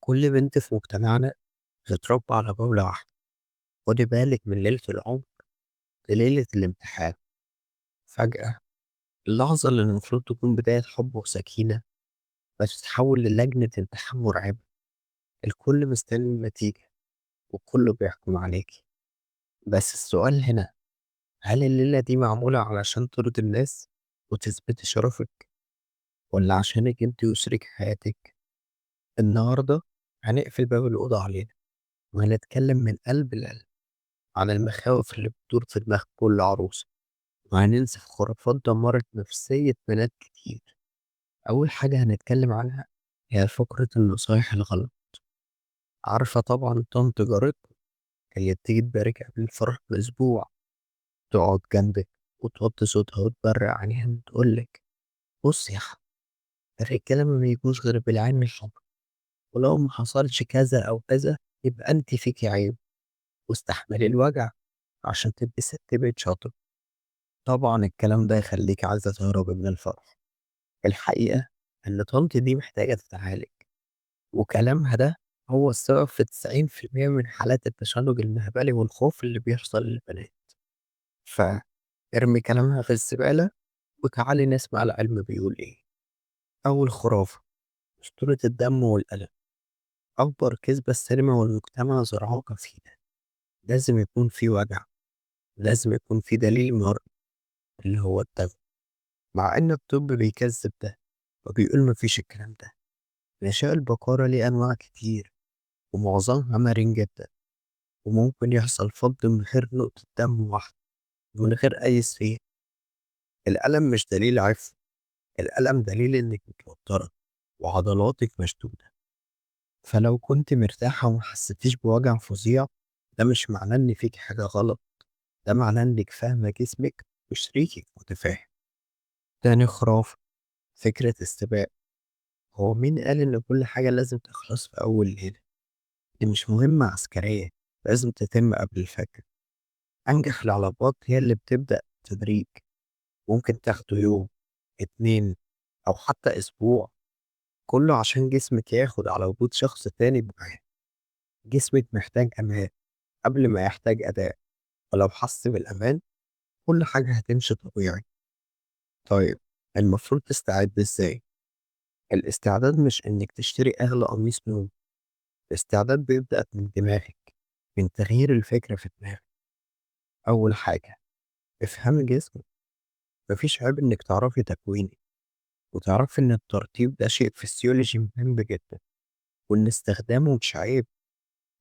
كل بنت في مجتمعنا بتتربى على جملة واحدة: خدي بالك من ليلة العمر لليلة الامتحان. فجأة اللحظة اللي المفروض تكون بداية حب وسكينة بتتحول للجنة امتحان مرعبة. الكل مستني النتيجة وكله بيحكم عليكي. بس السؤال هنا: هل الليلة دي معمولة علشان ترضي الناس وتثبتي شرفك، ولا عشانك انت وشريك حياتك؟ النهاردة هنقفل باب الأوضة علينا وهنتكلم من قلب القلب عن المخاوف اللي بتدور في دماغ كل عروسة، وهننسف خرافات دمرت نفسية بنات كتير. أول حاجة هنتكلم عنها هي فقرة النصايح الغلط. عارفة طبعا طنط جارتنا هي تيجي تبارك قبل الفرح بأسبوع، تقعد جنبك وتوطي صوتها وتبرق عينيها وتقولك: بص يا أحمد، الرجالة ما بيجوش غير بالعين الحمرا، ولو ما حصلش كذا أو كذا يبقى أنت فيكي عيب، واستحملي الوجع عشان تبقي ست بيت شاطرة. طبعا الكلام ده يخليك عايزة تهربي من الفرح. الحقيقة إن طنط دي محتاجة تتعالج، وكلامها ده هو السبب في 90% من حالات التشنج المهبلي والخوف اللي بيحصل للبنات. فارمي كلامها في الزبالة وتعالي نسمع العلم بيقول إيه. أول خرافة: أسطورة الدم والألم. أكبر كذبة السينما والمجتمع زرعوها فينا. لازم يكون في وجع، لازم يكون في دليل مرئي اللي هو الدم، مع إن الطب بيكذب ده وبيقول مفيش الكلام ده. غشاء البقارة ليه أنواع كتير ومعظمها مرن جدا، وممكن يحصل فض من غير نقطة دم واحدة، من غير أي سرير. الألم مش دليل عفو، الألم دليل إنك متوترة وعضلاتك مشدودة. فلو كنت مرتاحة وما حسيتيش بوجع فظيع، ده مش معناه إن فيك حاجة غلط، ده معناه إنك فاهمة جسمك وشريكك متفاهم. تاني خرافة: فكرة السباق. هو مين قال إن كل حاجة لازم تخلص في أول ليلة؟ دي مش مهمة عسكرية لازم تتم قبل الفجر. أنجح العلاقات هي اللي بتبدأ تدريج، ممكن تاخده يوم، اتنين، أو حتى أسبوع، كله عشان جسمك ياخد على وجود شخص تاني معاه. جسمك محتاج أمان قبل ما يحتاج أداء، ولو حس بالأمان كل حاجة هتمشي طبيعي. طيب، المفروض تستعد إزاي؟ الاستعداد مش إنك تشتري أغلى قميص نوم، الاستعداد بيبدأ من دماغك، من تغيير الفكرة في دماغك. أول حاجة، افهمي جسمك. مفيش عيب إنك تعرفي تكوينك، وتعرفي إن الترطيب ده شيء فسيولوجي مهم جدا، وإن استخدامه مش عيب،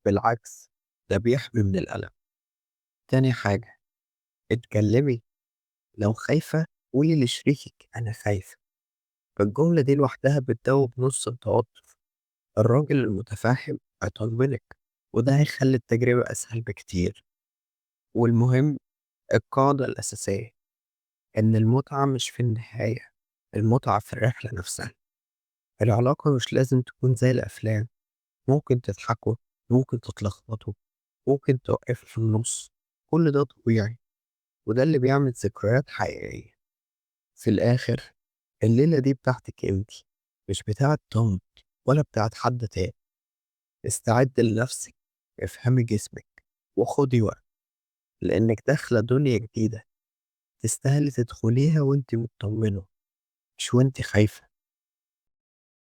بالعكس ده بيحمي من الألم. تاني حاجة، اتكلمي. لو خايفة قولي لشريكك أنا خايفة، فالجملة دي لوحدها بتدوب نص التوتر. الراجل المتفهم هيطمنك، وده هيخلي التجربة أسهل بكتير. والمهم، القاعدة الأساسية إن المتعة مش في النهاية، المتعة في الرحلة نفسها. العلاقة مش لازم تكون زي الأفلام، ممكن تضحكوا، ممكن تتلخبطوا، ممكن توقفوا في النص، كل ده طبيعي، وده اللي بيعمل ذكريات حقيقية. في الآخر الليلة دي بتاعتك انتي، مش بتاعت توم ولا بتاعت حد تاني. استعد لنفسك، افهمي جسمك، وخدي وقت، لأنك داخلة دنيا جديدة تستاهلي تدخليها وانتي مطمنة، مش وانتي خايفة.